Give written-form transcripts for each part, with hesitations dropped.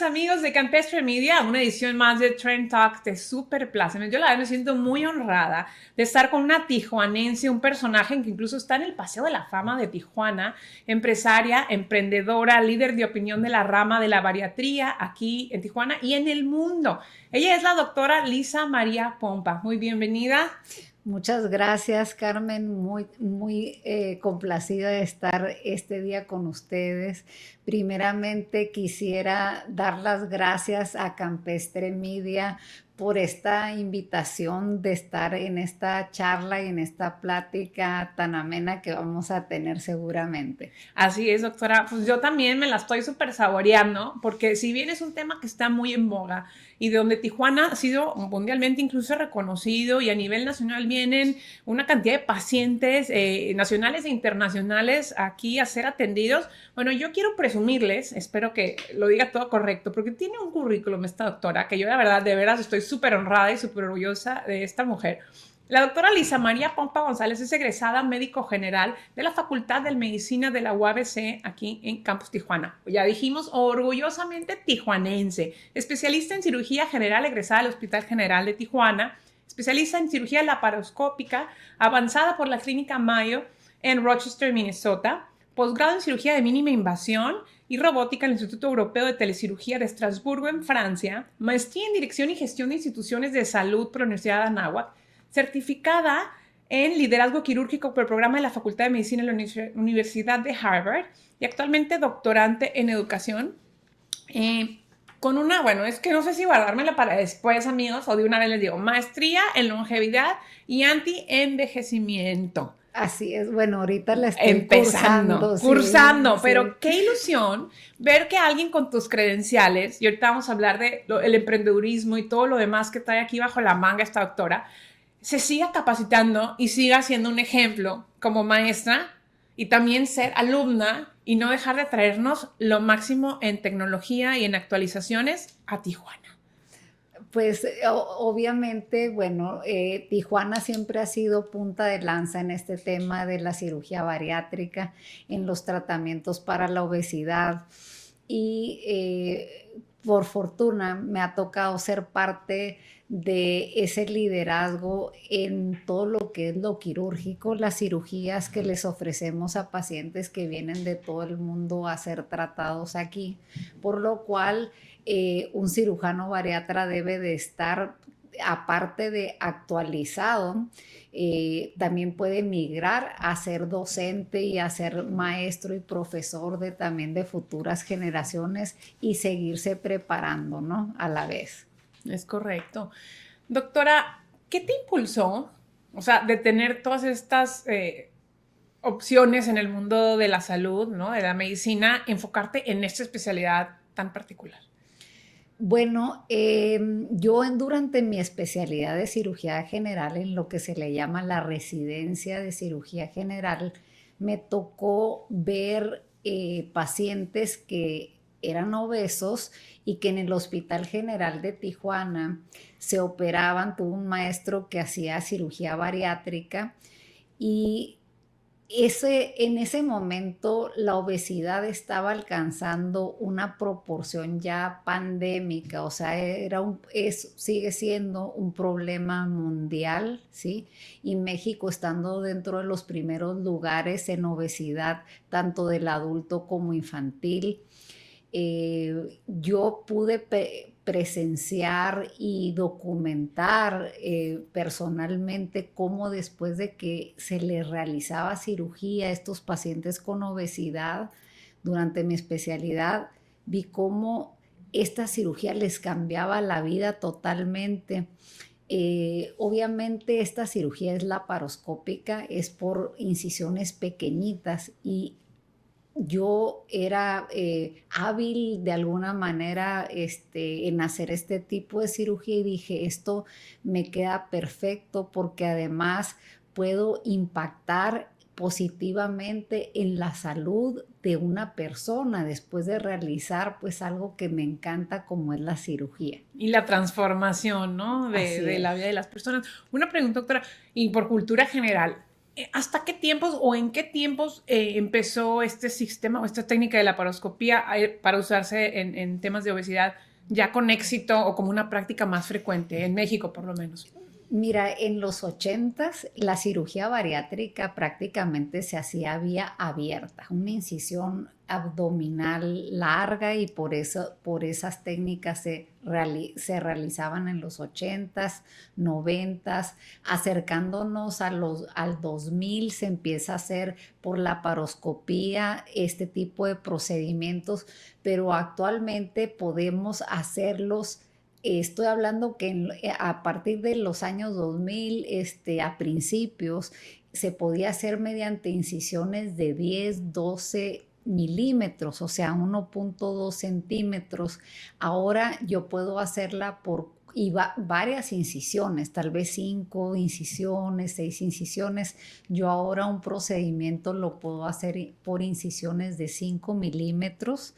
Bienvenidos amigos de Campestre Media a una edición más de Trend Talk de Super Plaza. Yo la verdad me siento muy honrada de estar con una tijuanense, un personaje que incluso está en el Paseo de la Fama de Tijuana, empresaria, emprendedora, líder de opinión de la rama de la bariatría aquí en Tijuana y en el mundo. Ella es la doctora Lisa María Pompa. Muy bienvenida. Muchas gracias, Carmen. Muy complacida de estar este día con ustedes. Primeramente, quisiera dar las gracias a Campestre Media por esta invitación de estar en esta charla y en esta plática tan amena que vamos a tener seguramente. Así es, doctora. Pues yo también me la estoy súper saboreando, porque si bien es un tema que está muy en boga y de donde Tijuana ha sido mundialmente incluso reconocido y a nivel nacional vienen una cantidad de pacientes nacionales e internacionales aquí a ser atendidos. Bueno, yo quiero presumirles, espero que lo diga todo correcto, porque tiene un currículum esta doctora que yo la verdad, de veras, estoy súper honrada y súper orgullosa de esta mujer. La doctora Lisa María Pompa González es egresada médico general de la Facultad de Medicina de la UABC aquí en Campus Tijuana. Ya dijimos, orgullosamente tijuanense. Especialista en cirugía general egresada del Hospital General de Tijuana. Especialista en cirugía laparoscópica avanzada por la Clínica Mayo en Rochester, Minnesota. Posgrado en cirugía de mínima invasión y robótica en el Instituto Europeo de Telecirugía de Estrasburgo, en Francia. Maestría en dirección y gestión de instituciones de salud por la Universidad de Anáhuac. Certificada en liderazgo quirúrgico por el programa de la Facultad de Medicina de la Universidad de Harvard y actualmente doctorante en educación. Con una, bueno, es que no sé si guardármela para después, amigos, o de una vez les digo, maestría en longevidad y anti-envejecimiento. Así es, bueno, ahorita la estoy Empezando, cursando, sí. pero qué ilusión ver que alguien con tus credenciales, y ahorita vamos a hablar de el emprendedurismo y todo lo demás que trae aquí bajo la manga esta doctora, se siga capacitando y siga siendo un ejemplo como maestra y también ser alumna y no dejar de traernos lo máximo en tecnología y en actualizaciones a Tijuana. Pues obviamente, bueno, Tijuana siempre ha sido punta de lanza en este tema de la cirugía bariátrica, en los tratamientos para la obesidad y por fortuna me ha tocado ser parte de ese liderazgo en todo lo que es lo quirúrgico, las cirugías que les ofrecemos a pacientes que vienen de todo el mundo a ser tratados aquí, por lo cual un cirujano bariatra debe de estar, aparte de actualizado, también puede migrar a ser docente y a ser maestro y profesor también de futuras generaciones y seguirse preparando, ¿no? A la vez. Es correcto. Doctora, ¿qué te impulsó, o sea, de tener todas estas opciones en el mundo de la salud, ¿no? De la medicina, enfocarte en esta especialidad tan particular? Bueno, durante mi especialidad de cirugía general, en lo que se le llama la residencia de cirugía general, me tocó ver pacientes que eran obesos y que en el Hospital General de Tijuana se operaban. Tuve un maestro que hacía cirugía bariátrica y en ese momento la obesidad estaba alcanzando una proporción ya pandémica, o sea, sigue siendo un problema mundial, ¿sí? Y México estando dentro de los primeros lugares en obesidad, tanto del adulto como infantil. Yo pude presenciar y documentar personalmente cómo después de que se les realizaba cirugía a estos pacientes con obesidad durante mi especialidad, vi cómo esta cirugía les cambiaba la vida totalmente. Obviamente esta cirugía es laparoscópica, es por incisiones pequeñitas y yo era hábil de alguna manera en hacer este tipo de cirugía y dije, esto me queda perfecto porque además puedo impactar positivamente en la salud de una persona después de realizar pues algo que me encanta como es la cirugía. Y la transformación, ¿no? De la vida de las personas. Una pregunta, doctora, y por cultura general, ¿hasta qué tiempos o en qué tiempos empezó este sistema o esta técnica de la laparoscopía para usarse en temas de obesidad ya con éxito o como una práctica más frecuente, en México por lo menos? Mira, en los 80s la cirugía bariátrica prácticamente se hacía vía abierta, una incisión abdominal larga y por esas técnicas se realizaban en los 80s, 90s, acercándonos al 2000 se empieza a hacer por laparoscopía este tipo de procedimientos, pero actualmente podemos hacerlos. Estoy hablando que a partir de los años 2000, a principios, se podía hacer mediante incisiones de 10, 12 milímetros, o sea, 1.2 centímetros. Ahora yo puedo hacerla varias incisiones, tal vez 5 incisiones, 6 incisiones. Yo ahora un procedimiento lo puedo hacer por incisiones de 5 milímetros.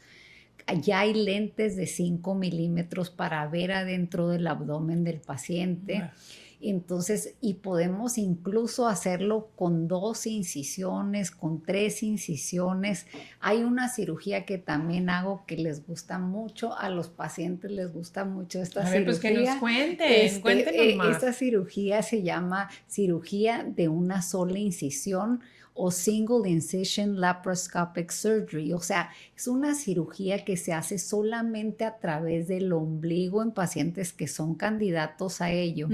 Ya hay lentes de 5 milímetros para ver adentro del abdomen del paciente. Entonces, y podemos incluso hacerlo con 2 incisiones, con 3 incisiones. Hay una cirugía que también hago que les gusta mucho, a los pacientes les gusta mucho esta cirugía. Pues que nos cuenten, cuéntenos más. Esta cirugía se llama cirugía de una sola incisión o Single Incision Laparoscopic Surgery. O sea, es una cirugía que se hace solamente a través del ombligo en pacientes que son candidatos a ello.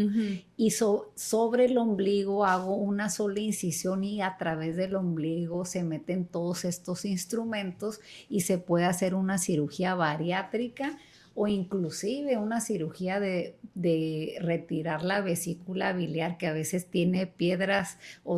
Y sobre el ombligo hago una sola incisión y a través del ombligo se meten todos estos instrumentos y se puede hacer una cirugía bariátrica o inclusive una cirugía de retirar la vesícula biliar, que a veces tiene piedras o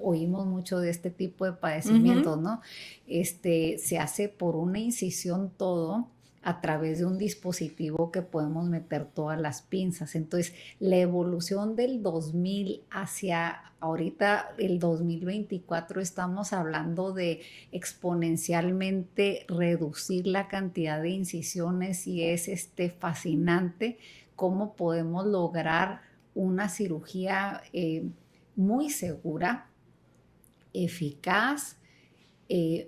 oímos mucho de este tipo de padecimientos, ¿no? Se hace por una incisión todo a través de un dispositivo que podemos meter todas las pinzas. Entonces, la evolución del 2000 hacia ahorita, el 2024, estamos hablando de exponencialmente reducir la cantidad de incisiones y es fascinante cómo podemos lograr una cirugía muy segura, eficaz,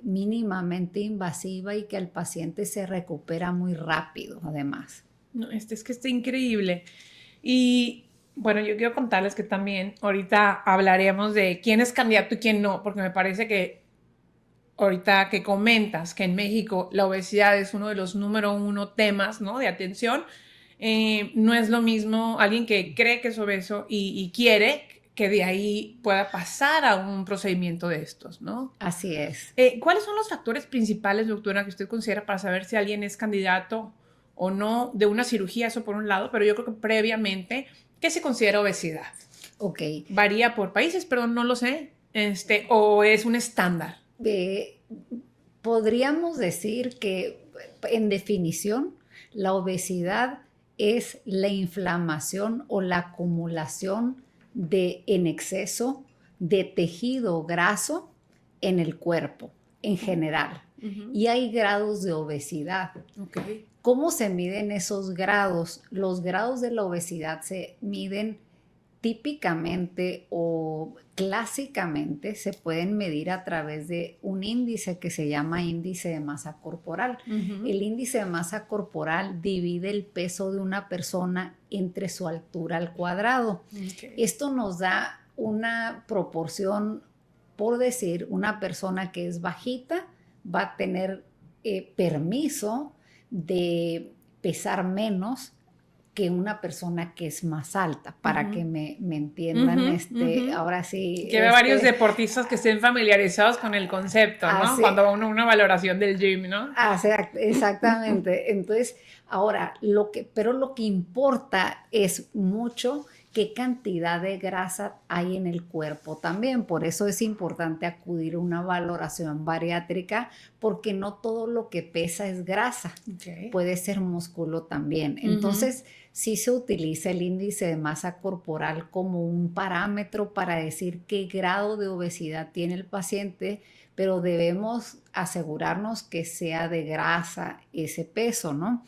mínimamente invasiva y que el paciente se recupera muy rápido, además. No, es que está increíble. Y bueno, yo quiero contarles que también ahorita hablaremos de quién es candidato y quién no, porque me parece que ahorita que comentas que en México la obesidad es uno de los número 1 temas, ¿no?, de atención, no es lo mismo alguien que cree que es obeso y quiere que de ahí pueda pasar a un procedimiento de estos, ¿no? Así es. ¿Cuáles son los factores principales, doctora, que usted considera para saber si alguien es candidato o no de una cirugía? Eso por un lado, pero yo creo que previamente, ¿qué se considera obesidad? Ok. Varía por países, pero no lo sé, o es un estándar. Podríamos decir que, en definición, la obesidad es la inflamación o la acumulación en exceso de tejido graso en el cuerpo en general. Y hay grados de obesidad. Okay. ¿Cómo se miden esos grados? Los grados de la obesidad se miden típicamente o clásicamente, se pueden medir a través de un índice que se llama índice de masa corporal. El índice de masa corporal divide el peso de una persona entre su altura al cuadrado. Okay. Esto nos da una proporción, por decir, una persona que es bajita va a tener permiso de pesar menos que una persona que es más alta, para que me entiendan. Ahora sí. Que ve varios deportistas que estén familiarizados con el concepto, ¿no? Cuando va una valoración del gym, ¿no? Exactamente. Entonces, ahora, lo que importa es mucho qué cantidad de grasa hay en el cuerpo también. Por eso es importante acudir a una valoración bariátrica, porque no todo lo que pesa es grasa. Okay. Puede ser músculo también. Entonces, sí se utiliza el índice de masa corporal como un parámetro para decir qué grado de obesidad tiene el paciente, pero debemos asegurarnos que sea de grasa ese peso, ¿no?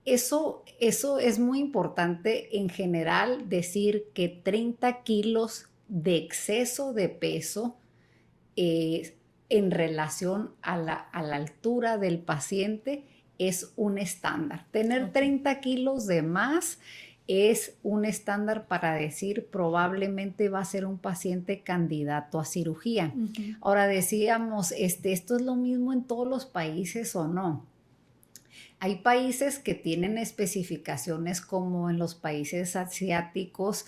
Eso es muy importante en general, decir que 30 kilos de exceso de peso en relación a la altura del paciente es un estándar. Tener 30 kilos de más es un estándar para decir probablemente va a ser un paciente candidato a cirugía. Ahora decíamos, ¿esto es lo mismo en todos los países o no? Hay países que tienen especificaciones como en los países asiáticos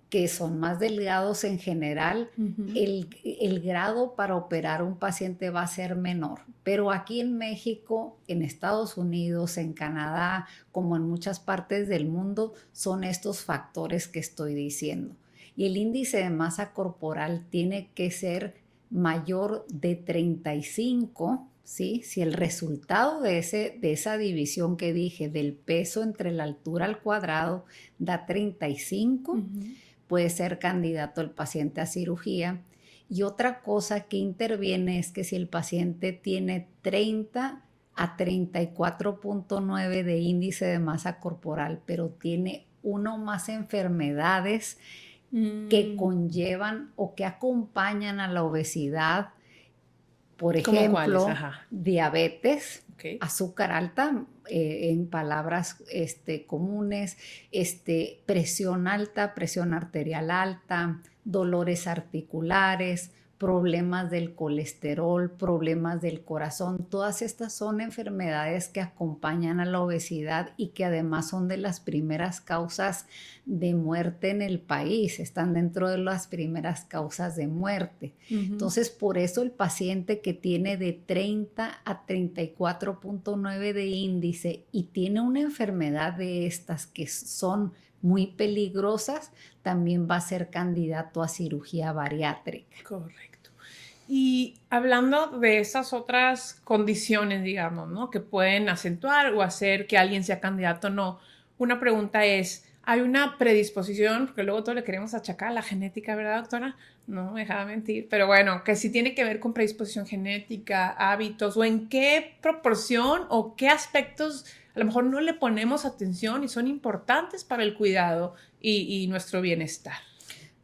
que son más delgados en general, el grado para operar un paciente va a ser menor. Pero aquí en México, en Estados Unidos, en Canadá, como en muchas partes del mundo, son estos factores que estoy diciendo. Y el índice de masa corporal tiene que ser mayor de 35, ¿sí? Si el resultado de esa división que dije del peso entre la altura al cuadrado da 35, puede ser candidato el paciente a cirugía. Y otra cosa que interviene es que si el paciente tiene 30 a 34.9 de índice de masa corporal, pero tiene una o más enfermedades que conllevan o que acompañan a la obesidad, por ejemplo, diabetes, azúcar alta, en palabras comunes, presión alta, presión arterial alta, dolores articulares, problemas del colesterol, problemas del corazón. Todas estas son enfermedades que acompañan a la obesidad y que además son de las primeras causas de muerte en el país, están dentro de las primeras causas de muerte. Entonces, por eso el paciente que tiene de 30 a 34.9 de índice y tiene una enfermedad de estas que son muy peligrosas, también va a ser candidato a cirugía bariátrica. Correcto. Y hablando de esas otras condiciones, digamos, ¿no? Que pueden acentuar o hacer que alguien sea candidato o no, una pregunta es, ¿hay una predisposición? Porque luego todo le queremos achacar a la genética, ¿verdad, doctora? No me deja mentir. Pero bueno, que sí tiene que ver con predisposición genética, hábitos, o en qué proporción o qué aspectos a lo mejor no le ponemos atención y son importantes para el cuidado y nuestro bienestar.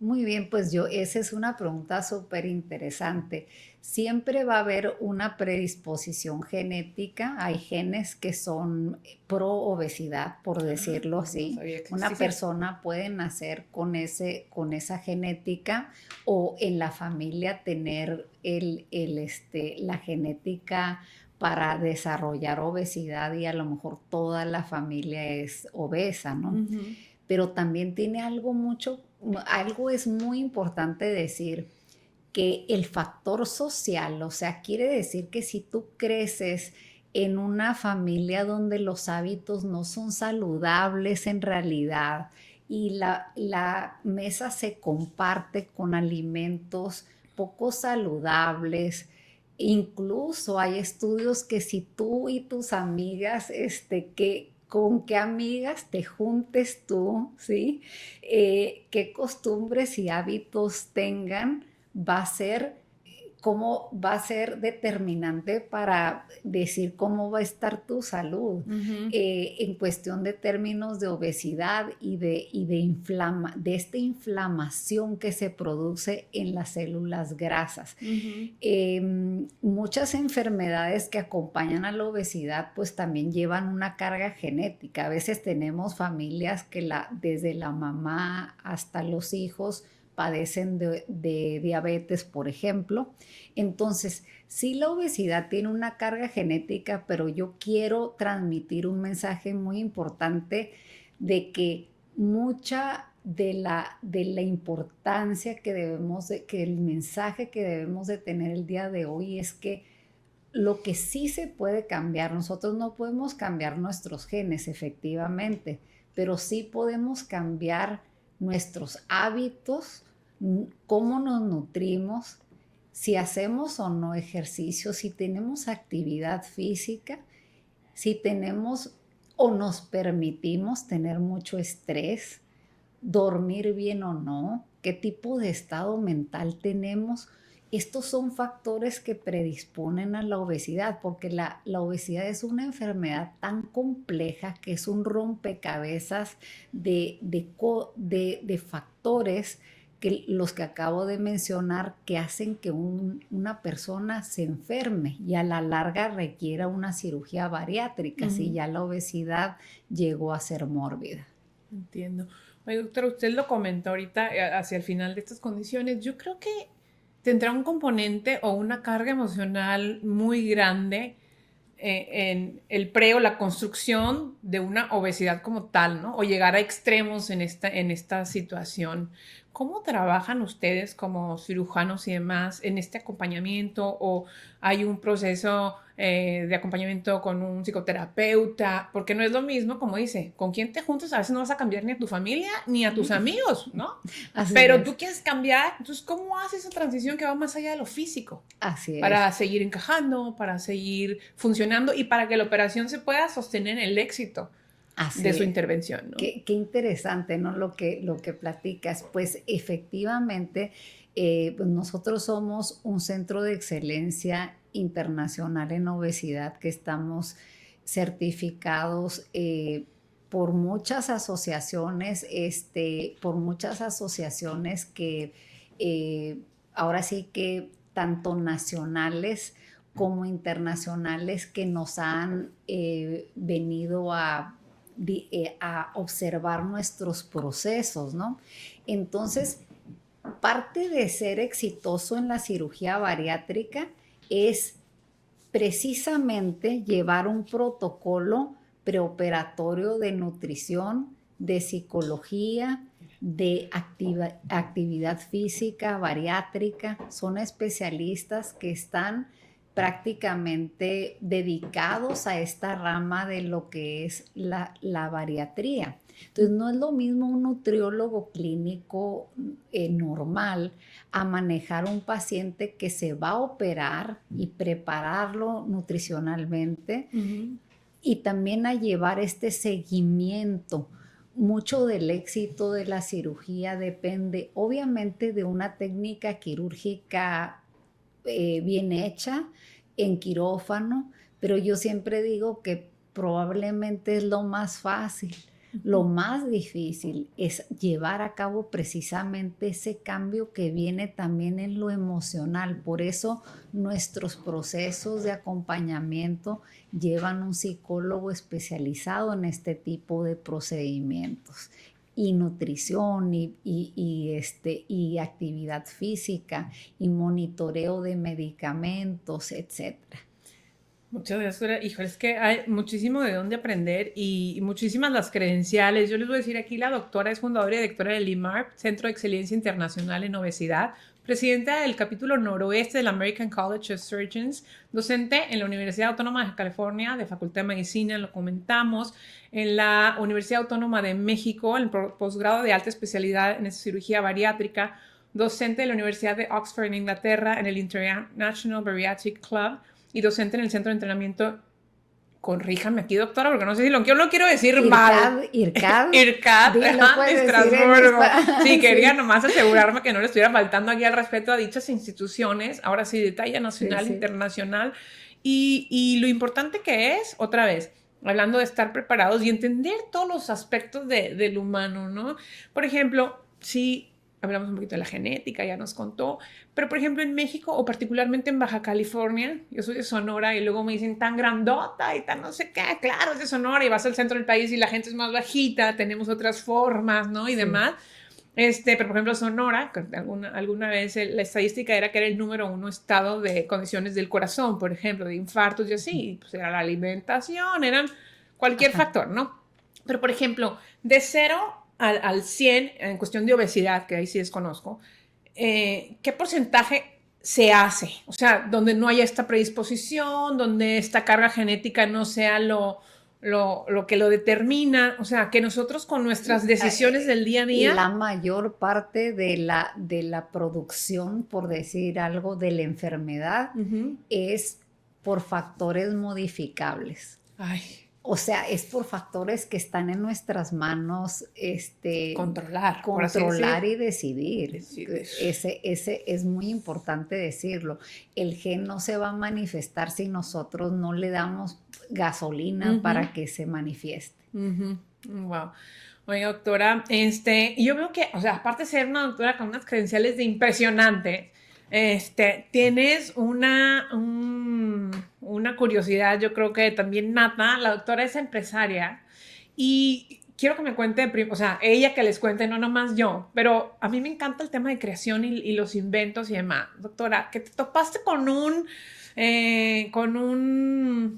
Muy bien, pues esa es una pregunta súper interesante. Siempre va a haber una predisposición genética. Hay genes que son pro obesidad, por decirlo así. Una persona puede nacer con esa genética o en la familia tener la genética para desarrollar obesidad y a lo mejor toda la familia es obesa, ¿no? Pero también tiene algo es muy importante decir, que el factor social, o sea, quiere decir que si tú creces en una familia donde los hábitos no son saludables en realidad y la mesa se comparte con alimentos poco saludables. Incluso hay estudios que si tú y tus amigas, con qué amigas te juntes tú, ¿sí? Qué costumbres y hábitos tengan, va a ser determinante para decir cómo va a estar tu salud en cuestión de términos de obesidad y de esta inflamación que se produce en las células grasas. Muchas enfermedades que acompañan a la obesidad pues también llevan una carga genética. A veces tenemos familias que desde la mamá hasta los hijos padecen de diabetes, por ejemplo. Entonces, sí, la obesidad tiene una carga genética, pero yo quiero transmitir un mensaje muy importante de que mucha de la importancia que el mensaje que debemos de tener el día de hoy es que lo que sí se puede cambiar, nosotros no podemos cambiar nuestros genes, efectivamente, pero sí podemos cambiar nuestros hábitos, cómo nos nutrimos, si hacemos o no ejercicio, si tenemos actividad física, si tenemos o nos permitimos tener mucho estrés, dormir bien o no, qué tipo de estado mental tenemos. Estos son factores que predisponen a la obesidad, porque la obesidad es una enfermedad tan compleja que es un rompecabezas de factores que los que acabo de mencionar, que hacen que una persona se enferme y a la larga requiera una cirugía bariátrica, si ya la obesidad llegó a ser mórbida. Entiendo. Oye, doctora, usted lo comentó ahorita hacia el final de estas condiciones. Yo creo que tendrá un componente o una carga emocional muy grande en el o la construcción de una obesidad como tal, ¿no? O llegar a extremos en esta situación. ¿Cómo trabajan ustedes como cirujanos y demás en este acompañamiento? ¿O hay un proceso de acompañamiento con un psicoterapeuta? Porque no es lo mismo, como dice, con quién te juntas, a veces no vas a cambiar ni a tu familia ni a tus amigos, ¿no? Pero tú quieres cambiar, entonces, ¿cómo haces esa transición que va más allá de lo físico? Así es. Para seguir encajando, para seguir funcionando y para que la operación se pueda sostener en el éxito de su intervención, ¿no? Qué interesante, ¿no? Lo que platicas. Pues efectivamente, pues nosotros somos un centro de excelencia internacional en obesidad que estamos certificados por muchas asociaciones, que ahora sí que tanto nacionales como internacionales que nos han venido a observar nuestros procesos, ¿no? Entonces, parte de ser exitoso en la cirugía bariátrica es precisamente llevar un protocolo preoperatorio de nutrición, de psicología, de actividad física bariátrica. Son especialistas que están prácticamente dedicados a esta rama de lo que es la bariatría. Entonces, no es lo mismo un nutriólogo clínico normal a manejar un paciente que se va a operar y prepararlo nutricionalmente y también a llevar este seguimiento. Mucho del éxito de la cirugía depende obviamente de una técnica quirúrgica bien hecha en quirófano, pero yo siempre digo que probablemente es lo más fácil. Lo más difícil es llevar a cabo precisamente ese cambio que viene también en lo emocional. Por eso nuestros procesos de acompañamiento llevan un psicólogo especializado en este tipo de procedimientos. Y nutrición y actividad física y monitoreo de medicamentos, etcétera. Muchas gracias, doctora. Híjole, es que hay muchísimo de dónde aprender y muchísimas las credenciales. Yo les voy a decir aquí, la doctora es fundadora y directora del IMARP, Centro de Excelencia Internacional en Obesidad, presidenta del capítulo noroeste del American College of Surgeons, docente en la Universidad Autónoma de California, de Facultad de Medicina, lo comentamos, en la Universidad Autónoma de México, en el posgrado de alta especialidad en cirugía bariátrica, docente de la Universidad de Oxford en Inglaterra, en el International Bariatric Club, y docente en el centro de entrenamiento, corríjame aquí, doctora, porque no sé si yo lo quiero decir mal. IRCAD. IRCAD, de Estrasburgo. Sí, quería nomás asegurarme que no le estuviera faltando aquí al respeto a dichas instituciones, ahora sí, de talla nacional, internacional, y lo importante que es, otra vez, hablando de estar preparados y entender todos los aspectos del humano, ¿no? Por ejemplo, si hablamos un poquito de la genética, ya nos contó, pero por ejemplo en México o particularmente en Baja California, yo soy de Sonora y luego me dicen tan grandota y tan no sé qué, claro, es de Sonora y vas al centro del país y la gente es más bajita, tenemos otras formas, ¿no? Y demás. Pero por ejemplo Sonora, alguna vez la estadística era que era el número 1 estado de condiciones del corazón, por ejemplo, de infartos y así, pues era la alimentación, eran cualquier factor, ¿no? Pero por ejemplo, de 0 al 100 en cuestión de obesidad, que ahí sí desconozco, ¿qué porcentaje se hace? O sea, donde no haya esta predisposición, donde esta carga genética no sea lo que lo determina, o sea, que nosotros con nuestras decisiones del día a día... La mayor parte de la producción, por decir algo, de la enfermedad es por factores modificables. Ay. O sea, es por factores que están en nuestras manos controlar y decidir. Ese es muy importante decirlo. El gen no se va a manifestar si nosotros no le damos gasolina para que se manifieste. Wow. Oiga, doctora, yo veo que, o sea, aparte de ser una doctora con unas credenciales de impresionante, tienes una curiosidad, yo creo que también nata. La doctora es empresaria y quiero que me cuente, o sea, ella que les cuente, no nomás yo, pero a mí me encanta el tema de creación y los inventos y demás. Doctora, que te topaste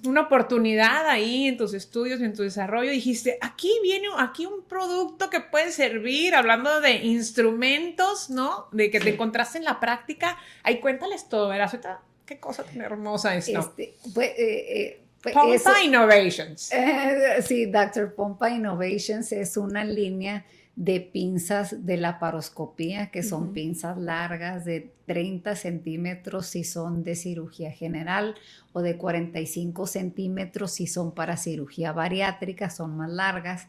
una oportunidad ahí en tus estudios, en tu desarrollo, dijiste, aquí viene un producto que puede servir, hablando de instrumentos, ¿no? De que te encontraste en la práctica. Ahí cuéntales todo, ¿verdad? Qué cosa tan hermosa esto. Pompa Innovations. Sí, Dr. Pompa Innovations es una línea de pinzas de laparoscopía, que son pinzas largas de 30 centímetros si son de cirugía general, o de 45 centímetros si son para cirugía bariátrica, son más largas.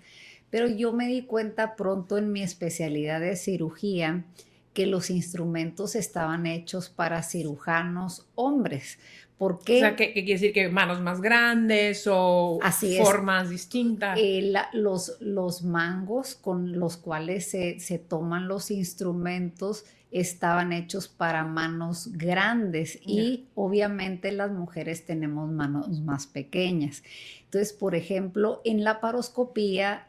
Pero yo me di cuenta pronto en mi especialidad de cirugía que los instrumentos estaban hechos para cirujanos hombres. ¿Por qué? O sea, ¿qué quiere decir? ¿Que manos más grandes o formas distintas? Los mangos con los cuales se toman los instrumentos estaban hechos para manos grandes y obviamente las mujeres tenemos manos más pequeñas. Entonces, por ejemplo, en la laparoscopía,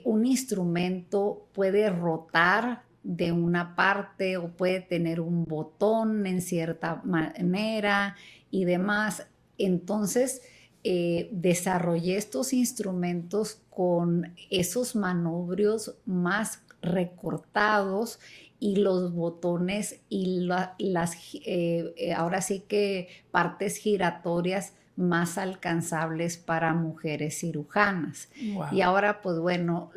un instrumento puede rotar de una parte o puede tener un botón en cierta manera y demás. Entonces, desarrollé estos instrumentos con esos manubrios más recortados y los botones y ahora sí que partes giratorias más alcanzables para mujeres cirujanas. Wow. Y ahora, pues bueno,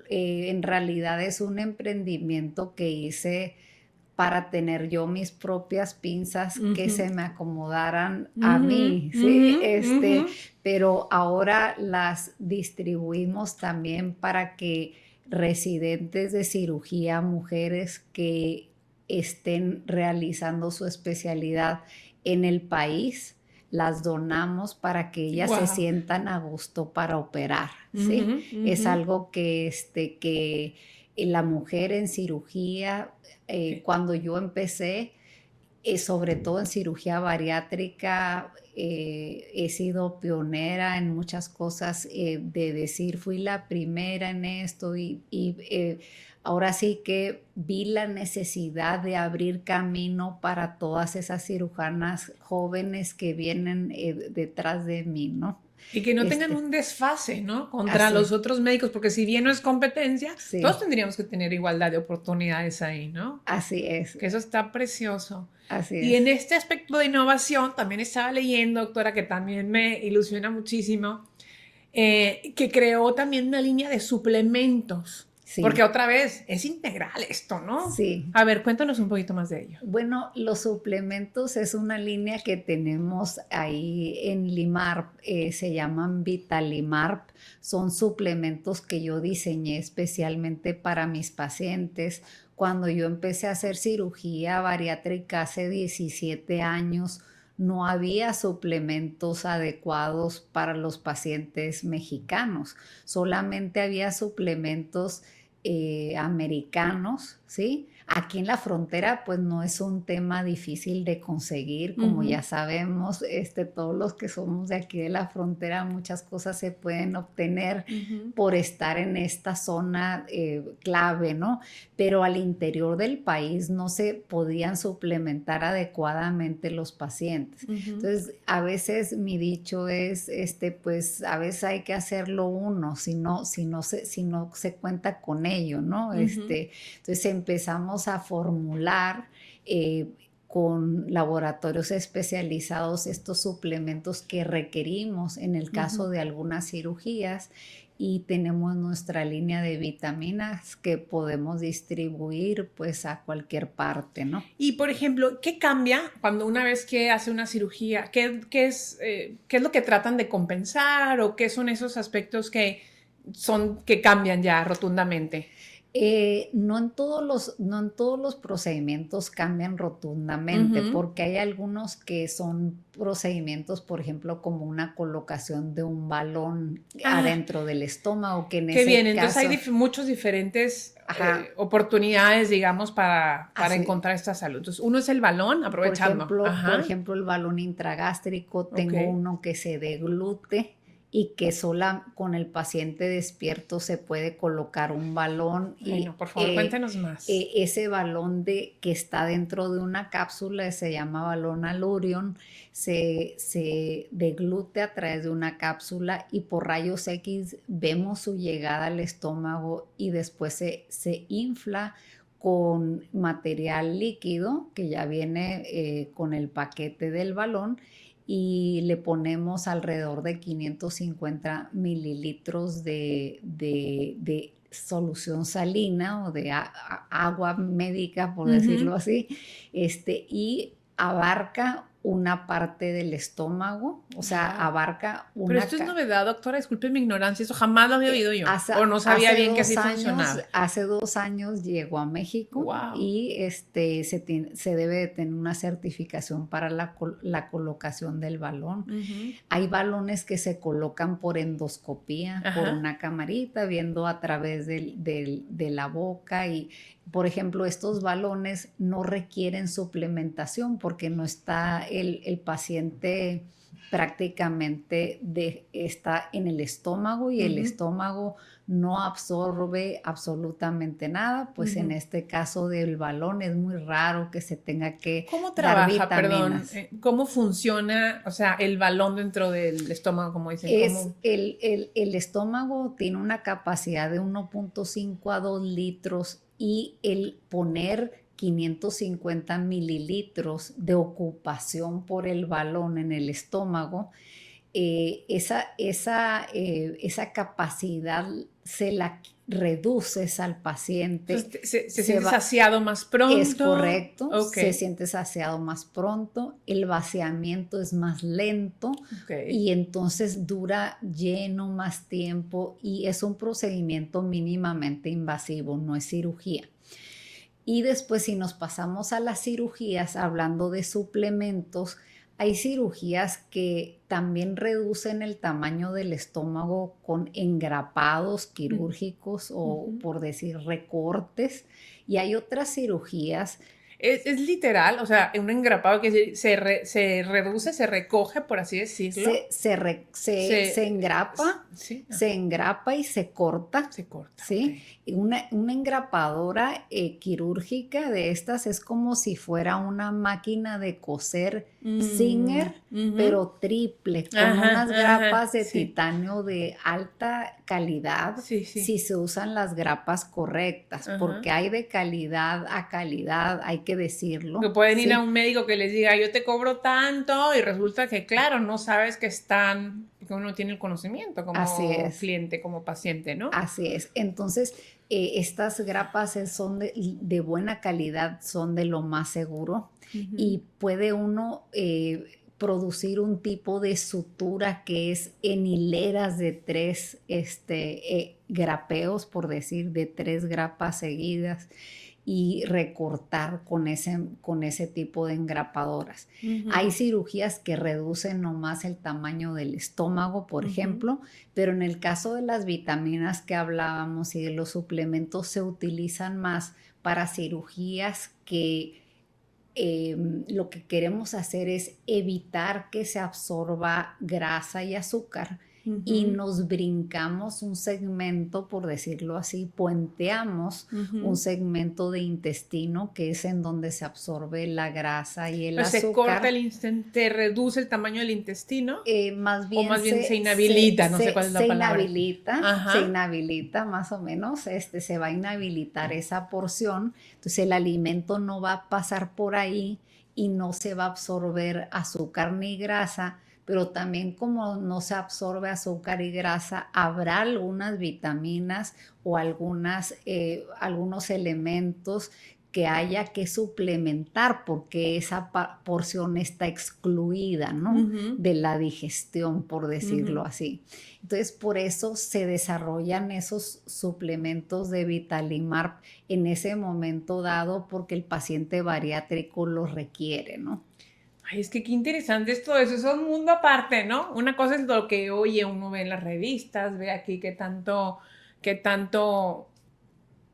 en realidad es un emprendimiento que hice para tener yo mis propias pinzas que se me acomodaran a mí, ¿sí? Pero ahora las distribuimos también para que residentes de cirugía, mujeres que estén realizando su especialidad en el país, las donamos para que ellas se sientan a gusto para operar, ¿sí? Es algo que la mujer en cirugía, cuando yo empecé, sobre todo en cirugía bariátrica, he sido pionera en muchas cosas, de decir, fui la primera en esto y ahora sí que vi la necesidad de abrir camino para todas esas cirujanas jóvenes que vienen detrás de mí, ¿no? Y que no tengan un desfase, ¿no? Contra los otros médicos, porque si bien no es competencia, todos tendríamos que tener igualdad de oportunidades ahí, ¿no? Así es. Que eso está precioso. Así es. Y en este aspecto de innovación, también estaba leyendo, doctora, que también me ilusiona muchísimo, que creó también una línea de suplementos. Sí. Porque otra vez, es integral esto, ¿no? Sí. A ver, cuéntanos un poquito más de ello. Bueno, los suplementos es una línea que tenemos ahí en Limarp, se llaman Vitalimarp. Son suplementos que yo diseñé especialmente para mis pacientes. Cuando yo empecé a hacer cirugía bariátrica hace 17 años, no había suplementos adecuados para los pacientes mexicanos. Solamente había suplementos americanos, ¿sí? Aquí en la frontera, pues no es un tema difícil de conseguir, como ya sabemos, todos los que somos de aquí de la frontera, muchas cosas se pueden obtener por estar en esta zona clave, ¿no? Pero al interior del país no se podían suplementar adecuadamente los pacientes. Entonces, a veces mi dicho es, pues a veces hay que hacerlo uno, si no se cuenta con ello, ¿no? Entonces empezamos a formular con laboratorios especializados estos suplementos que requerimos en el caso de algunas cirugías, y tenemos nuestra línea de vitaminas que podemos distribuir pues a cualquier parte, ¿no? Y por ejemplo, ¿qué cambia cuando una vez que hace una cirugía? ¿Qué es lo que tratan de compensar o qué son esos aspectos que cambian ya rotundamente? No en todos los procedimientos cambian rotundamente, porque hay algunos que son procedimientos, por ejemplo, como una colocación de un balón adentro del estómago, que en Qué ese bien, caso... entonces hay muchos diferentes oportunidades, digamos, para Así, encontrar esta salud. Entonces, uno es el balón, aprovechando. por ejemplo, el balón intragástrico, tengo uno que se deglute y que sola con el paciente despierto se puede colocar un balón. Bueno, por favor, cuéntenos más. Ese balón que está dentro de una cápsula se llama balón Allurion, se deglute a través de una cápsula y por rayos X vemos su llegada al estómago y después se infla con material líquido que ya viene con el paquete del balón y le ponemos alrededor de 550 mililitros de solución salina o de agua médica, por decirlo así, y abarca una parte del estómago, o sea, abarca una... Pero esto es novedad, doctora, disculpe mi ignorancia, eso jamás lo había oído yo, o no sabía bien que así funcionaba. Hace 2 años llegó a México y se debe de tener una certificación para la colocación del balón. Hay balones que se colocan por endoscopía, por una camarita, viendo a través de la boca y... Por ejemplo, estos balones no requieren suplementación porque no está el paciente prácticamente está en el estómago y el estómago no absorbe absolutamente nada, pues en este caso del balón es muy raro que se tenga que ¿Cómo dar trabaja, vitaminas. cómo funciona, o sea, el balón dentro del estómago, como dicen? El estómago tiene una capacidad de 1.5 a 2 litros y el poner 550 mililitros de ocupación por el balón en el estómago, esa capacidad se la reduces al paciente. Entonces, se siente saciado más pronto. Es correcto, se siente saciado más pronto, el vaciamiento es más lento y entonces dura lleno más tiempo y es un procedimiento mínimamente invasivo, no es cirugía. Y después si nos pasamos a las cirugías, hablando de suplementos, hay cirugías que también reducen el tamaño del estómago con engrapados quirúrgicos o por decir recortes. Y hay otras cirugías. Es literal, o sea, un engrapado que se reduce, se recoge, por así decirlo. Se engrapa, se engrapa y se corta. Se corta. ¿Sí? Una engrapadora quirúrgica de estas es como si fuera una máquina de coser Singer, pero triple, con unas grapas de titanio de alta calidad, si se usan las grapas correctas, porque hay de calidad a calidad, hay que decirlo. Que pueden ir a un médico que les diga, yo te cobro tanto, y resulta que, claro, no sabes que están, porque uno tiene el conocimiento como cliente, como paciente, ¿no? Así es. Entonces, estas grapas son de buena calidad, son de lo más seguro y puede uno producir un tipo de sutura que es en hileras de 3 grapeos, por decir, de 3 grapas seguidas y recortar con ese tipo de engrapadoras. Hay cirugías que reducen nomás el tamaño del estómago, por ejemplo, pero en el caso de las vitaminas que hablábamos y de los suplementos se utilizan más para cirugías que lo que queremos hacer es evitar que se absorba grasa y azúcar y nos brincamos un segmento, por decirlo así, puenteamos un segmento de intestino que es en donde se absorbe la grasa y el azúcar. ¿Se corta el intestino, reduce el tamaño del intestino? Más bien se inhabilita, no sé cuál es la palabra. Se inhabilita más o menos, se va a inhabilitar esa porción, entonces el alimento no va a pasar por ahí y no se va a absorber azúcar ni grasa, pero también como no se absorbe azúcar y grasa, habrá algunas vitaminas o algunos elementos que haya que suplementar porque esa porción está excluida, ¿no? De la digestión, por decirlo así. Entonces, por eso se desarrollan esos suplementos de Vitalimar en ese momento dado porque el paciente bariátrico los requiere, ¿no? Ay, es que qué interesante es todo eso, es un mundo aparte, ¿no? Una cosa es lo que oye, uno ve en las revistas, ve aquí qué tanto,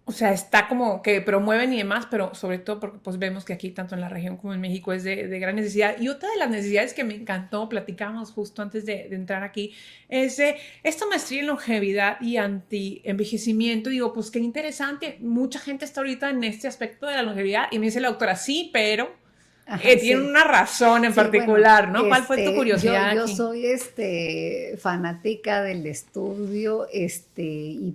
o sea, está como que promueven y demás, pero sobre todo porque pues vemos que aquí, tanto en la región como en México, es de gran necesidad. Y otra de las necesidades que me encantó, platicábamos justo antes de entrar aquí, es esta maestría en longevidad y anti-envejecimiento. Digo, pues qué interesante, mucha gente está ahorita en este aspecto de la longevidad y me dice la doctora, sí, pero... Ajá, tiene sí. una razón en Sí, particular, bueno, ¿no? ¿Cuál fue tu curiosidad yo aquí? soy fanática del estudio y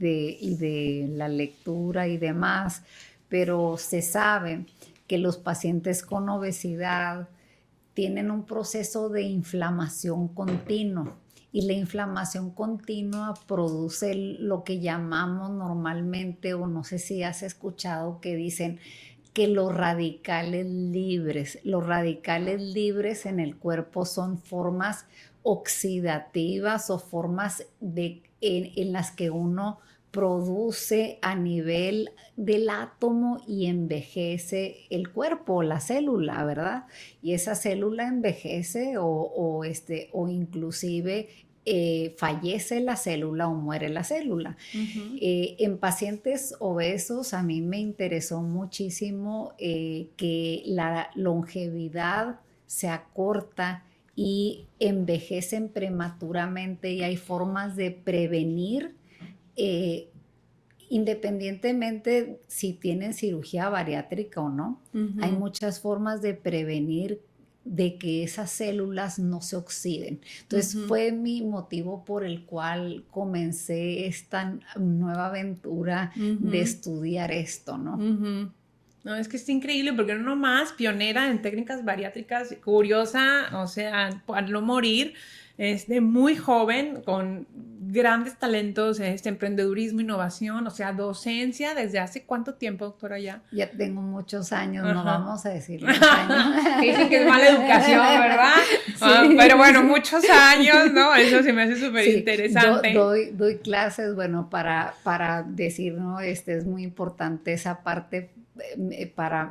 de la lectura y demás, pero se sabe que los pacientes con obesidad tienen un proceso de inflamación continua y la inflamación continua produce lo que llamamos normalmente, o no sé si has escuchado que dicen que los radicales libres en el cuerpo son formas oxidativas o formas en las que uno produce a nivel del átomo y envejece el cuerpo, la célula, ¿verdad? Y esa célula envejece o inclusive fallece la célula o muere la célula. En pacientes obesos a mí me interesó muchísimo que la longevidad se acorta y envejecen prematuramente y hay formas de prevenir eh, independientemente si tienen cirugía bariátrica o no, hay muchas formas de prevenir de que esas células no se oxiden. Entonces fue mi motivo por el cual comencé esta nueva aventura de estudiar esto, ¿no? No, es que es increíble porque no nomás pionera en técnicas bariátricas, curiosa, o sea, para no morir, muy joven, con grandes talentos, emprendedurismo, innovación, o sea, docencia, ¿desde hace cuánto tiempo, doctora, ya? Ya tengo muchos años, no Ajá. vamos a decir los años. Que dicen que es mala educación, ¿verdad? Sí, Pero bueno, sí. muchos años, ¿no? Eso se me hace súper Sí, interesante. doy clases, bueno, para decir, ¿no? Es muy importante esa parte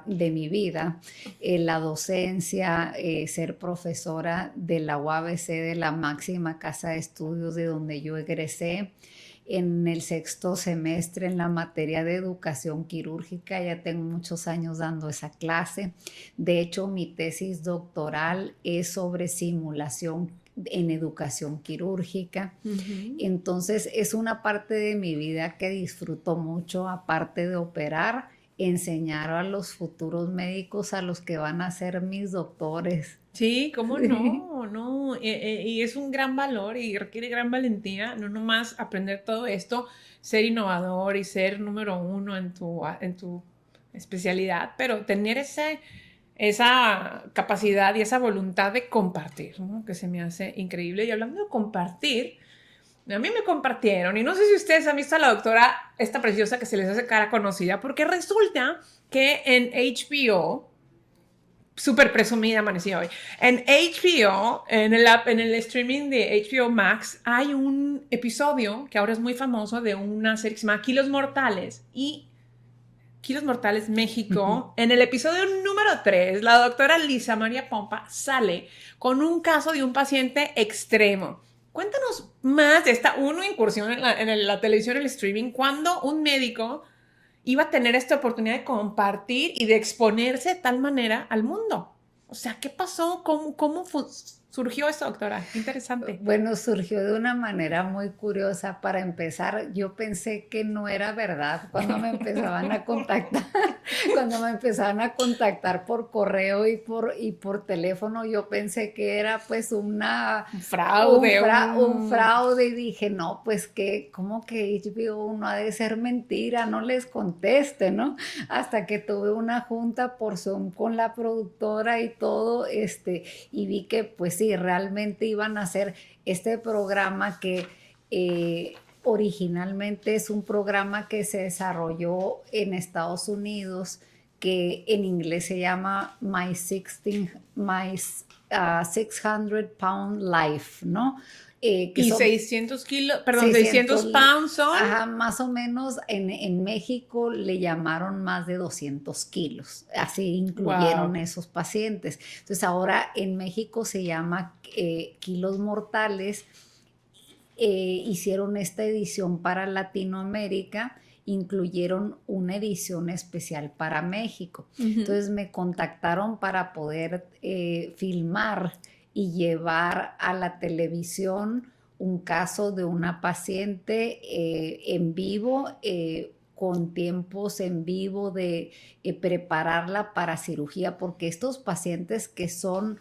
de mi vida, la docencia, ser profesora de la UABC, de la máxima casa de estudios de donde yo egresé. En el sexto semestre en la materia de educación quirúrgica, ya tengo muchos años dando esa clase. De hecho, mi tesis doctoral es sobre simulación en educación quirúrgica. Entonces, es una parte de mi vida que disfruto mucho, aparte de operar, enseñar a los futuros médicos, a los que van a ser mis doctores. Sí, cómo Sí. no, no, y es un gran valor y requiere gran valentía, no nomás aprender todo esto, ser innovador y ser número uno en tu especialidad, pero tener esa capacidad y esa voluntad de compartir, ¿no? Que se me hace increíble. Y hablando de compartir, a mí me compartieron, y no sé si ustedes han visto a la doctora, esta preciosa que se les hace cara conocida, porque resulta que en HBO, súper presumida amanecía hoy. En HBO, en el streaming de HBO Max, hay un episodio que ahora es muy famoso de una serie que se llama Kilos Mortales. Y Kilos Mortales México, en el episodio número 3, la doctora Lisa María Pompa sale con un caso de un paciente extremo. Cuéntanos más de esta incursión en la televisión, el streaming, cuando un médico iba a tener esta oportunidad de compartir y de exponerse de tal manera al mundo. O sea, ¿qué pasó? ¿Cómo surgió esto, doctora? Qué interesante. Bueno, surgió de una manera muy curiosa. Para empezar, yo pensé que no era verdad cuando me empezaban a contactar, cuando me empezaban a contactar por correo y por teléfono. Yo pensé que era pues Un fraude, un fraude y dije, no, pues que, ¿cómo que HBO no ha de ser mentira? No les conteste, ¿no? Hasta que tuve una junta por Zoom con la productora y todo, y vi que pues sí, realmente iban a hacer este programa que originalmente es un programa que se desarrolló en Estados Unidos que en inglés se llama My 600 Pound Life, ¿no? Que y son 600 kilos, perdón, 600 pounds son. Ajá, más o menos en México le llamaron más de 200 kilos, así incluyeron esos pacientes. Entonces ahora en México se llama kilos mortales. Hicieron esta edición para Latinoamérica, incluyeron una edición especial para México. Entonces me contactaron para poder filmar y llevar a la televisión un caso de una paciente en vivo, con tiempos en vivo de prepararla para cirugía, porque estos pacientes que son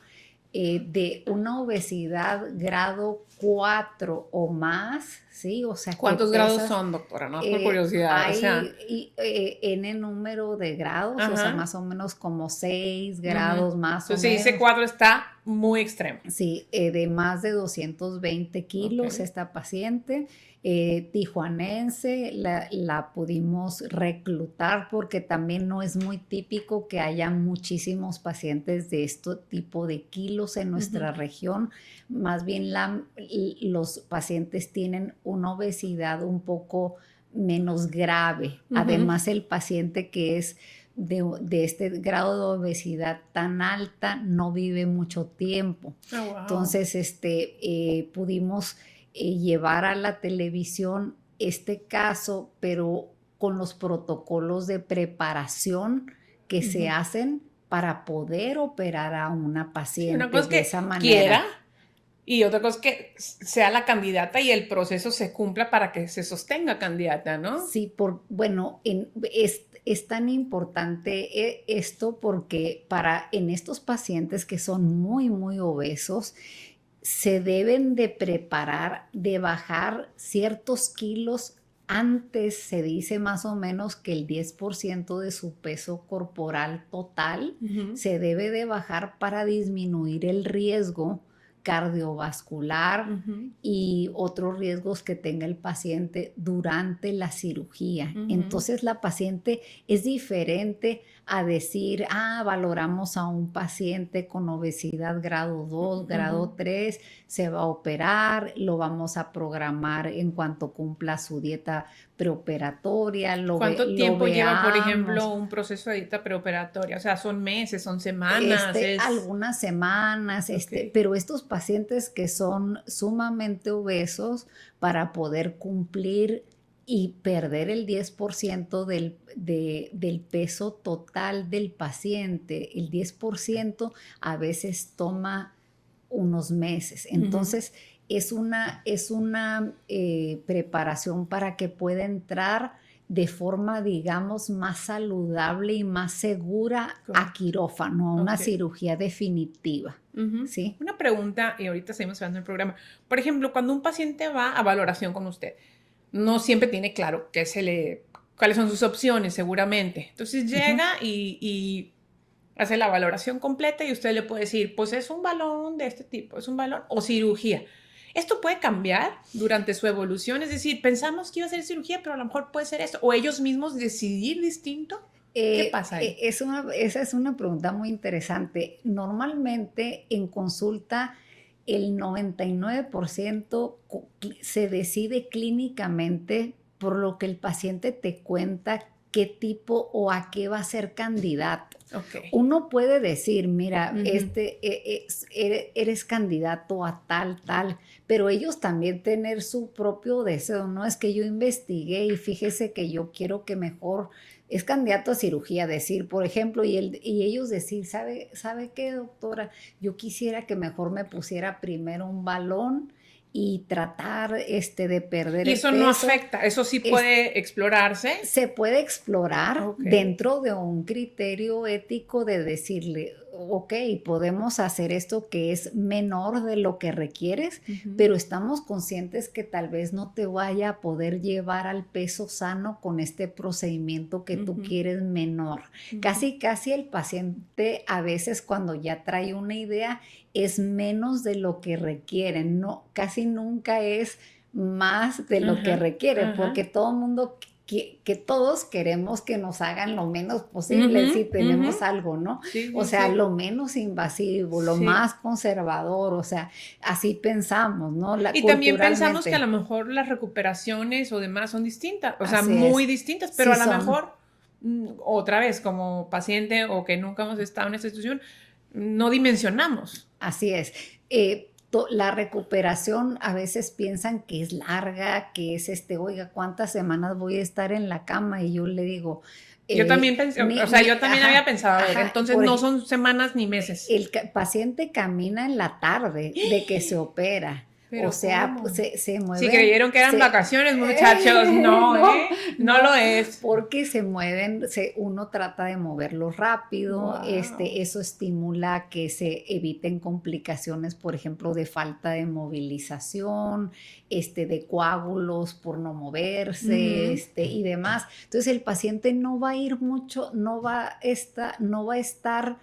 de una obesidad grado 4 o más, ¿sí? O sea, ¿cuántos grados son, doctora? No, por curiosidad. Hay N número de grados, o sea, más o menos como 6 grados más o menos. Entonces, si dice 4 está muy extremo. Sí, de más de 220 kilos esta paciente. Tijuanense, la pudimos reclutar porque también no es muy típico que haya muchísimos pacientes de este tipo de kilos en nuestra región. Más bien los pacientes tienen una obesidad un poco menos grave. Además, el paciente que es de este grado de obesidad tan alta no vive mucho tiempo. Entonces, pudimos llevar a la televisión este caso, pero con los protocolos de preparación que se hacen para poder operar a una paciente una cosa de esa manera. Quiera, y otra cosa es que sea la candidata y el proceso se cumpla para que se sostenga candidata, ¿no? Sí, es tan importante esto porque en estos pacientes que son muy, muy obesos, se deben de preparar, de bajar ciertos kilos. Antes se dice más o menos que el 10% de su peso corporal total se debe de bajar para disminuir el riesgo cardiovascular y otros riesgos que tenga el paciente durante la cirugía. Entonces la paciente es diferente a decir, valoramos a un paciente con obesidad grado 2, grado 3, se va a operar, lo vamos a programar en cuanto cumpla su dieta preoperatoria. ¿Cuánto tiempo lleva, por ejemplo, un proceso de dieta preoperatoria? O sea, ¿son meses, son semanas? Algunas semanas, pero estos pacientes que son sumamente obesos, para poder cumplir y perder el 10% del peso total del paciente, el 10% a veces toma unos meses. Entonces, es una preparación para que pueda entrar de forma, digamos, más saludable y más segura a quirófano, a una cirugía definitiva. ¿Sí? Una pregunta, y ahorita seguimos hablando del programa. Por ejemplo, cuando un paciente va a valoración con usted, no siempre tiene claro cuáles son sus opciones, seguramente. Entonces llega y hace la valoración completa y usted le puede decir, pues es un balón de este tipo, es un balón o cirugía. ¿Esto puede cambiar durante su evolución? Es decir, pensamos que iba a ser cirugía, pero a lo mejor puede ser esto. ¿O ellos mismos decidir distinto? ¿Qué pasa ahí? Esa es una pregunta muy interesante. Normalmente en consulta el 99% se decide clínicamente por lo que el paciente te cuenta qué tipo o a qué va a ser candidato. Uno puede decir, mira, eres candidato a tal, pero ellos también tener su propio deseo. No es que yo investigué y fíjese que yo quiero que mejor es candidato a cirugía, decir, por ejemplo, y ellos decir, ¿sabe qué, doctora? Yo quisiera que mejor me pusiera primero un balón y tratar de perder el peso. ¿Y eso no afecta? ¿Eso sí puede explorarse? Se puede explorar dentro de un criterio ético de decirle, podemos hacer esto que es menor de lo que requieres, pero estamos conscientes que tal vez no te vaya a poder llevar al peso sano con este procedimiento que tú quieres menor. Casi el paciente a veces cuando ya trae una idea es menos de lo que requieren, no, casi nunca es más de lo que requiere, porque todo el mundo que todos queremos que nos hagan lo menos posible si tenemos algo, ¿no? Sí, o sea, sí. lo menos invasivo, lo más conservador, o sea, así pensamos, ¿no? Y también pensamos que a lo mejor las recuperaciones o demás son distintas, o sea, muy distintas, pero sí, a lo mejor, otra vez, como paciente o que nunca hemos estado en esta situación, no dimensionamos. Así es. La recuperación a veces piensan que es larga, que es oiga, ¿cuántas semanas voy a estar en la cama? Y yo le digo... yo también pensé, yo también había pensado, a ver, entonces no son semanas ni meses. El paciente camina en la tarde de que se opera. Pero o sea, ¿cómo? Se mueven. Si creyeron que eran vacaciones, muchachos, no lo es. Porque se mueven, uno trata de moverlos rápido, Wow. Eso estimula que se eviten complicaciones, por ejemplo, de falta de movilización, de coágulos por no moverse, y demás. Entonces el paciente no va a ir mucho, no va a estar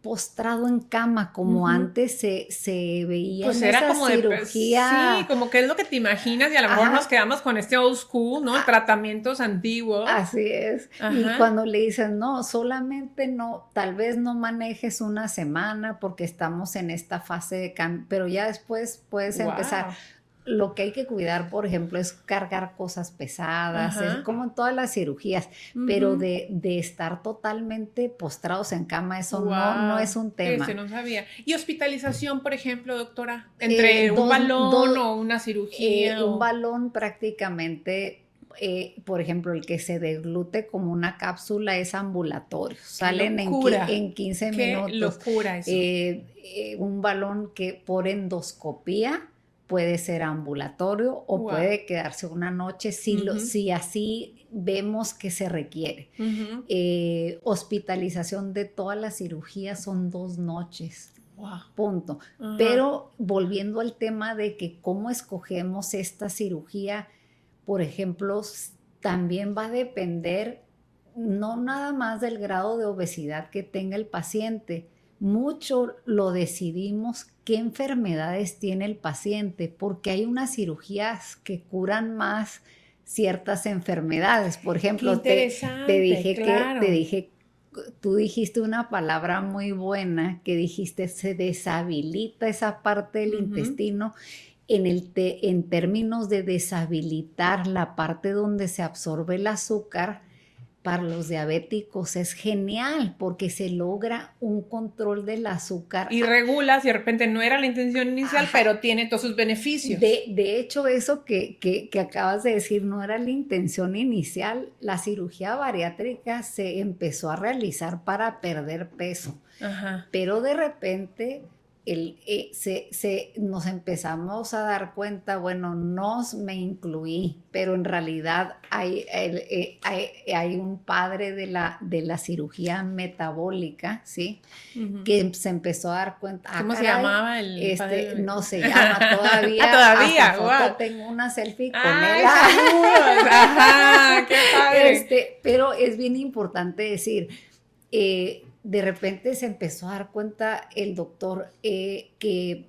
postrado en cama como antes se veía pues en era esa como cirugía. Sí, como que es lo que te imaginas y a lo mejor nos quedamos con este old school, ¿no? Tratamientos antiguos. Así es. Y cuando le dicen, no, solamente no, tal vez no manejes una semana porque estamos en esta fase de cambio, pero ya después puedes empezar. Lo que hay que cuidar, por ejemplo, es cargar cosas pesadas, es como en todas las cirugías, pero de estar totalmente postrados en cama, eso no es un tema. No sabía. ¿Y hospitalización, por ejemplo, doctora? ¿Entre un balón o una cirugía? Un balón prácticamente, por ejemplo, el que se deglute como una cápsula es ambulatorio. Salen en 15 minutos. Qué locura eso. Un balón que por endoscopía puede ser ambulatorio o puede quedarse una noche si así vemos que se requiere. Hospitalización de todas las cirugías son 2 noches. Punto. Pero volviendo al tema de que cómo escogemos esta cirugía, por ejemplo, también va a depender no nada más del grado de obesidad que tenga el paciente, mucho lo decidimos qué enfermedades tiene el paciente, porque hay unas cirugías que curan más ciertas enfermedades. Por ejemplo, te dije, tú dijiste una palabra muy buena, que dijiste se deshabilita esa parte del intestino. En términos de deshabilitar la parte donde se absorbe el azúcar, para los diabéticos es genial porque se logra un control del azúcar. Y regulas y de repente no era la intención inicial, pero tiene todos sus beneficios. De hecho, eso que acabas de decir no era la intención inicial. La cirugía bariátrica se empezó a realizar para perder peso, pero de repente nos empezamos a dar cuenta, bueno, me incluí, pero en realidad hay un padre de la cirugía metabólica, ¿sí? Que se empezó a dar cuenta. ¿Cómo se llamaba el padre? No se llama todavía. Todavía, wow. Tengo una selfie con él. ¡Qué padre! Pero es bien importante decir, de repente se empezó a dar cuenta el doctor que,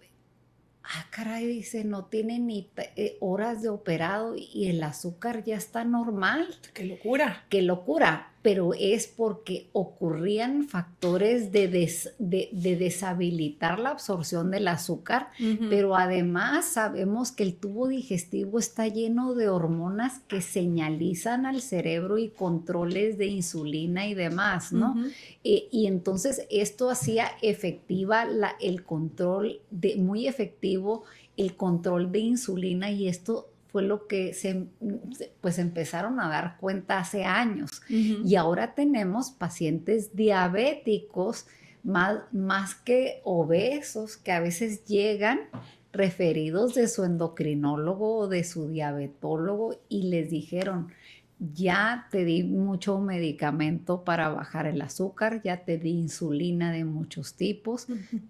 caray, dice, no tiene ni horas de operado y el azúcar ya está normal. ¡Qué locura! ¡Qué locura! Pero es porque ocurrían factores de deshabilitar la absorción del azúcar, pero además sabemos que el tubo digestivo está lleno de hormonas que señalizan al cerebro y controles de insulina y demás, ¿no? Y entonces esto hacía efectiva el control, muy efectivo el control de insulina, y esto fue lo que pues empezaron a dar cuenta hace años. Y ahora tenemos pacientes diabéticos más que obesos, que a veces llegan referidos de su endocrinólogo o de su diabetólogo y les dijeron, ya te di mucho medicamento para bajar el azúcar, ya te di insulina de muchos tipos,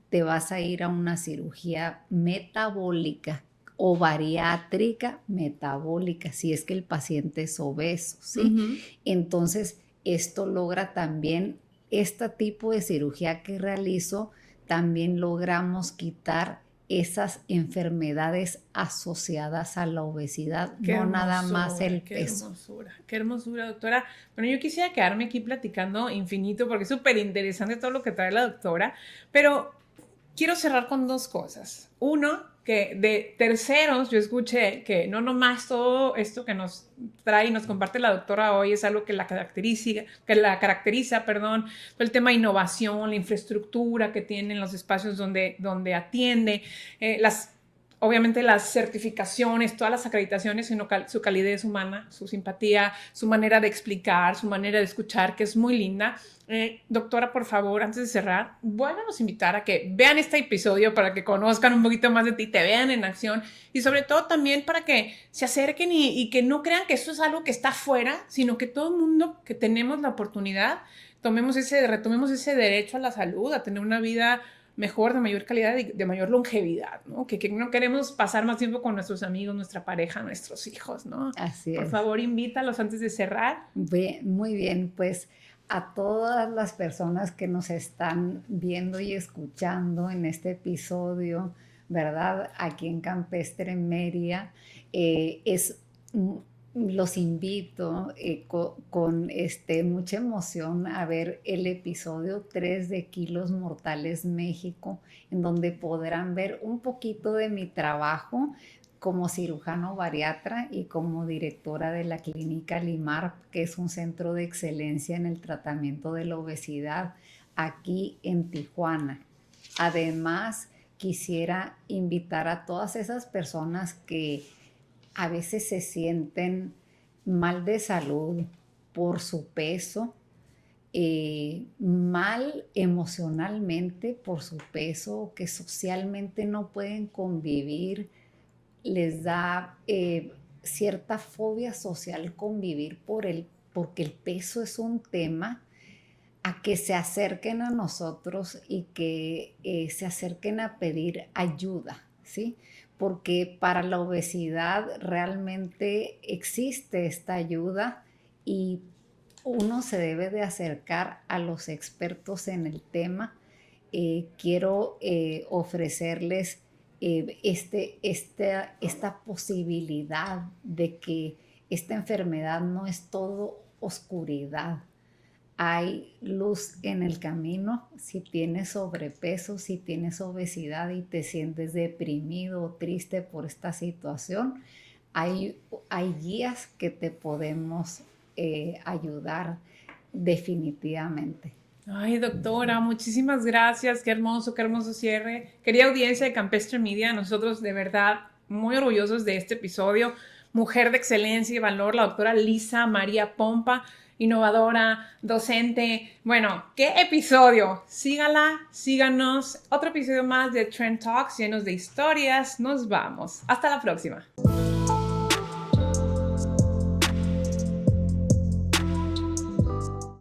te vas a ir a una cirugía metabólica o bariátrica metabólica, si es que el paciente es obeso, ¿sí? Entonces, esto logra también, este tipo de cirugía que realizo, también logramos quitar esas enfermedades asociadas a la obesidad, Qué no nada hermosura, más el qué peso. qué hermosura, doctora. Bueno, yo quisiera quedarme aquí platicando infinito porque es súper interesante todo lo que trae la doctora, pero quiero cerrar con dos cosas. Uno, que de terceros yo escuché que no nomás todo esto que nos trae y nos comparte la doctora hoy es algo que la caracteriza, perdón, todo el tema de innovación, la infraestructura que tienen los espacios donde atiende, obviamente las certificaciones, todas las acreditaciones, sino su calidez humana, su simpatía, su manera de explicar, su manera de escuchar, que es muy linda. Doctora, por favor, antes de cerrar, vuélvanos a invitar a que vean este episodio para que conozcan un poquito más de ti, te vean en acción y sobre todo también para que se acerquen y que no crean que esto es algo que está afuera, sino que todo el mundo que tenemos la oportunidad retomemos ese derecho a la salud, a tener una vida mejor, de mayor calidad y de mayor longevidad, ¿no? Que no queremos pasar más tiempo con nuestros amigos, nuestra pareja, nuestros hijos, ¿no? Así Por es. favor, invítalos antes de cerrar. Muy bien, pues a todas las personas que nos están viendo y escuchando en este episodio, ¿verdad? Aquí en Campestre Mérida, los invito con mucha emoción a ver el episodio 3 de Kilos Mortales México, en donde podrán ver un poquito de mi trabajo como cirujano bariatra y como directora de la clínica Limar, que es un centro de excelencia en el tratamiento de la obesidad aquí en Tijuana. Además, quisiera invitar a todas esas personas que a veces se sienten mal de salud por su peso, mal emocionalmente por su peso, que socialmente no pueden convivir, les da cierta fobia social convivir porque el peso es un tema, a que se acerquen a nosotros y que se acerquen a pedir ayuda, ¿sí? Porque para la obesidad realmente existe esta ayuda y uno se debe de acercar a los expertos en el tema. Quiero ofrecerles esta posibilidad de que esta enfermedad no es todo oscuridad. Hay luz en el camino. Si tienes sobrepeso, si tienes obesidad y te sientes deprimido o triste por esta situación, hay guías que te podemos ayudar definitivamente. Ay, doctora, muchísimas gracias. Qué hermoso cierre. Querida audiencia de Campestre Media, nosotros de verdad muy orgullosos de este episodio. Mujer de excelencia y valor, la doctora Lisa María Pompa, innovadora, docente. Bueno, qué episodio. Sígala, síganos. Otro episodio más de Trend Talks llenos de historias. Nos vamos. Hasta la próxima.